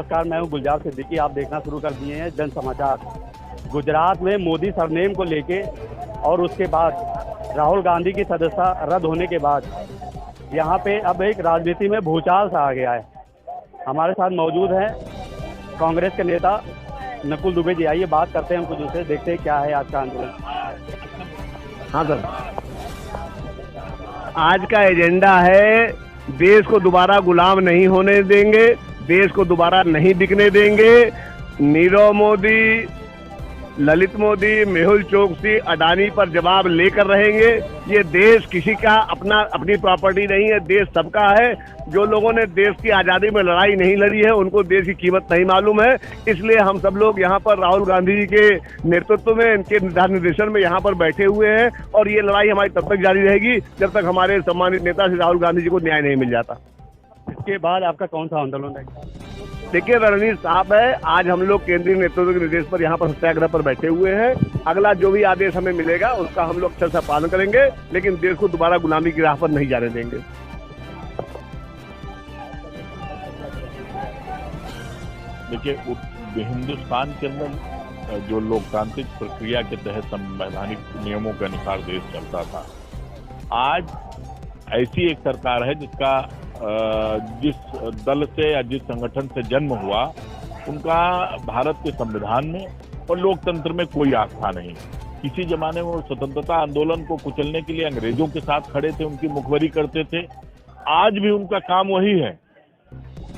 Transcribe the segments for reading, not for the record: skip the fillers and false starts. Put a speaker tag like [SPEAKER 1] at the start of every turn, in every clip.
[SPEAKER 1] नमस्कार, मैं हूं गुलजार सिद्दीकी। आप देखना शुरू कर दिए हैं जन समाचार। गुजरात में मोदी सरनेम को लेके और उसके बाद राहुल गांधी की सदस्यता रद्द होने के बाद यहां पे अब एक राजनीति में भूचाल सा आ गया है। हमारे साथ मौजूद हैं कांग्रेस के नेता नकुल दुबे जी। आइए बात करते हैं हम कुछ उनसे, देखते हैं क्या है आज का आंदोलन।
[SPEAKER 2] हाँ सर, आज का एजेंडा है देश को दोबारा गुलाम नहीं होने देंगे, देश को दोबारा नहीं बिकने देंगे। नीरव मोदी, ललित मोदी, मेहुल चोकसी, अडानी पर जवाब लेकर रहेंगे। ये देश किसी का अपनी प्रॉपर्टी नहीं है, देश सबका है। जो लोगों ने देश की आजादी में लड़ाई नहीं लड़ी है उनको देश की कीमत नहीं मालूम है। इसलिए हम सब लोग यहाँ पर राहुल गांधी जी के नेतृत्व में, इनके निर्देशन में यहाँ पर बैठे हुए हैं और ये लड़ाई हमारी तब तक जारी रहेगी जब तक हमारे सम्मानित नेता श्री राहुल गांधी जी को न्याय नहीं मिल जाता।
[SPEAKER 1] इसके बाद आपका कौन सा आंदोलन है?
[SPEAKER 2] देखिए, रणनीति साफ है। आज हम लोग केंद्रीय नेतृत्व के निर्देश पर यहाँ पर सत्याग्रह पर बैठे हुए हैं। अगला जो भी आदेश हमें मिलेगा उसका हम लोग अक्षर से पालन करेंगे, लेकिन देश को दोबारा गुलामी की राह पर नहीं जाने देंगे।
[SPEAKER 3] देखिए, हिंदुस्तान के अंदर जो लोकतांत्रिक प्रक्रिया के तहत संवैधानिक नियमों के अनुसार देश चलता था, आज ऐसी एक सरकार है जिसका जिस दल से या जिस संगठन से जन्म हुआ उनका भारत के संविधान में और लोकतंत्र में कोई आस्था नहीं। किसी जमाने में वो स्वतंत्रता आंदोलन को कुचलने के लिए अंग्रेजों के साथ खड़े थे, उनकी मुखबरी करते थे। आज भी उनका काम वही है।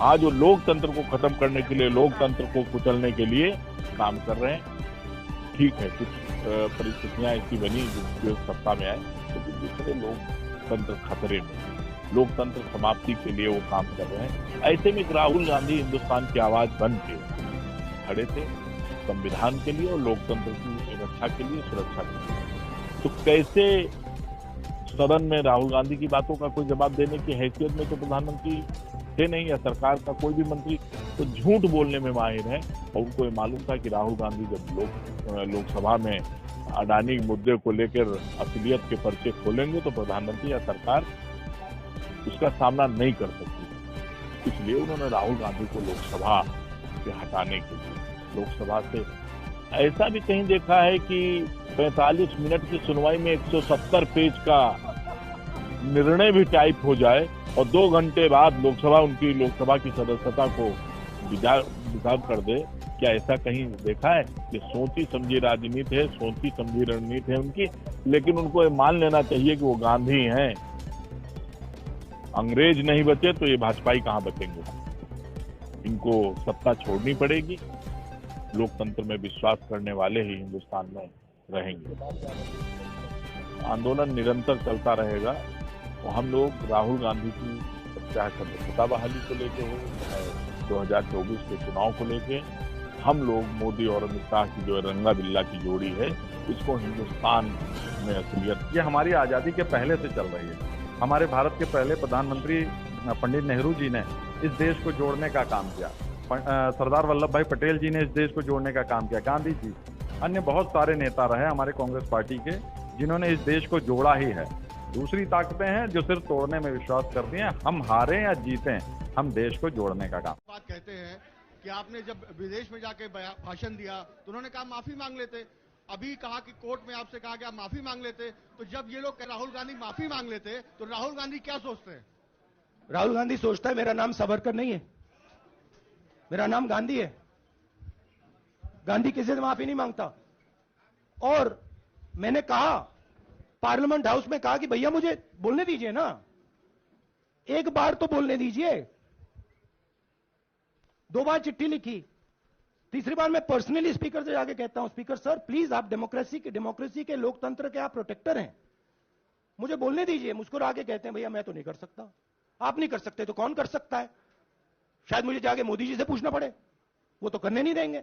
[SPEAKER 3] आज वो लोकतंत्र को खत्म करने के लिए, लोकतंत्र को कुचलने के लिए काम कर रहे हैं। ठीक है, कुछ परिस्थितियां ऐसी बनी जो सत्ता में आए, लेकिन दूसरे लोकतंत्र खतरे में, लोकतंत्र समाप्ति के लिए वो काम कर रहे हैं। ऐसे में राहुल गांधी हिंदुस्तान की आवाज बन के खड़े थे संविधान के लिए और लोकतंत्र की रक्षा के लिए, सुरक्षा के लिए। तो कैसे सदन में राहुल गांधी की बातों का कोई जवाब देने की हैसियत में तो प्रधानमंत्री थे नहीं, या सरकार का कोई भी मंत्री तो झूठ बोलने में माहिर है। और उनको ये मालूम था कि राहुल गांधी जब लोकसभा में अडानी मुद्दे को लेकर असलियत के पर्चे खोलेंगे तो प्रधानमंत्री या सरकार उसका सामना नहीं कर सकती। इसलिए उन्होंने राहुल गांधी को लोकसभा से हटाने के लिए, लोकसभा से ऐसा भी कहीं देखा है कि 45 मिनट की सुनवाई में 170 पेज का निर्णय भी टाइप हो जाए और 2 घंटे बाद लोकसभा की सदस्यता को डिसॉल्व कर दे। क्या ऐसा कहीं देखा है? कि सोची समझी राजनीति है, सोची समझी रणनीति है उनकी, लेकिन उनको ये मान लेना चाहिए कि वो गांधी हैं। अंग्रेज नहीं बचे तो ये भाजपाई कहां बचेंगे? इनको सत्ता छोड़नी पड़ेगी। लोकतंत्र में विश्वास करने वाले ही हिंदुस्तान में रहेंगे। आंदोलन निरंतर चलता रहेगा और हम लोग राहुल गांधी की, चाहे सदस्यता बहाली को लेके हो, चाहे 2024 के चुनाव को लेके, हम लोग मोदी और अमित शाह की जो रंगा बिल्ला की जोड़ी है, इसको हिंदुस्तान में असलियत,
[SPEAKER 4] ये हमारी आज़ादी के पहले से चल रही है। हमारे भारत के पहले प्रधानमंत्री पंडित नेहरू जी ने इस देश को जोड़ने का काम किया। सरदार वल्लभ भाई पटेल जी ने इस देश को जोड़ने का काम किया। गांधी जी, अन्य बहुत सारे नेता रहे हमारे कांग्रेस पार्टी के, जिन्होंने इस देश को जोड़ा ही है। दूसरी ताकतें हैं जो सिर्फ तोड़ने में विश्वास करती हैं। हम हारें या जीतें, हम देश को जोड़ने का काम।
[SPEAKER 5] बात कहते हैं कि आपने जब विदेश में जाके भाषण दिया तो उन्होंने कहा माफी मांग लेते। अभी कहा कि कोर्ट में आपसे कहा कि आप माफी मांग लेते। तो जब ये लोग राहुल गांधी माफी मांग लेते तो राहुल गांधी क्या सोचते हैं?
[SPEAKER 6] राहुल गांधी सोचता है मेरा नाम सावरकर नहीं है, मेरा नाम गांधी है। गांधी किसी से माफी नहीं मांगता। और मैंने कहा, पार्लियामेंट हाउस में कहा कि भैया मुझे बोलने दीजिए ना, एक बार तो बोलने दीजिए। 2 बार चिट्ठी लिखी, तीसरी बार मैं पर्सनली स्पीकर से जाके कहता हूं, स्पीकर सर प्लीज, आप डेमोक्रेसी के लोकतंत्र के आप प्रोटेक्टर हैं, मुझे बोलने दीजिए। मुस्कुरा के कहते हैं भैया मैं तो नहीं कर सकता। आप नहीं कर सकते तो कौन कर सकता है? शायद मुझे जाके मोदी जी से पूछना पड़े, वो तो करने नहीं देंगे।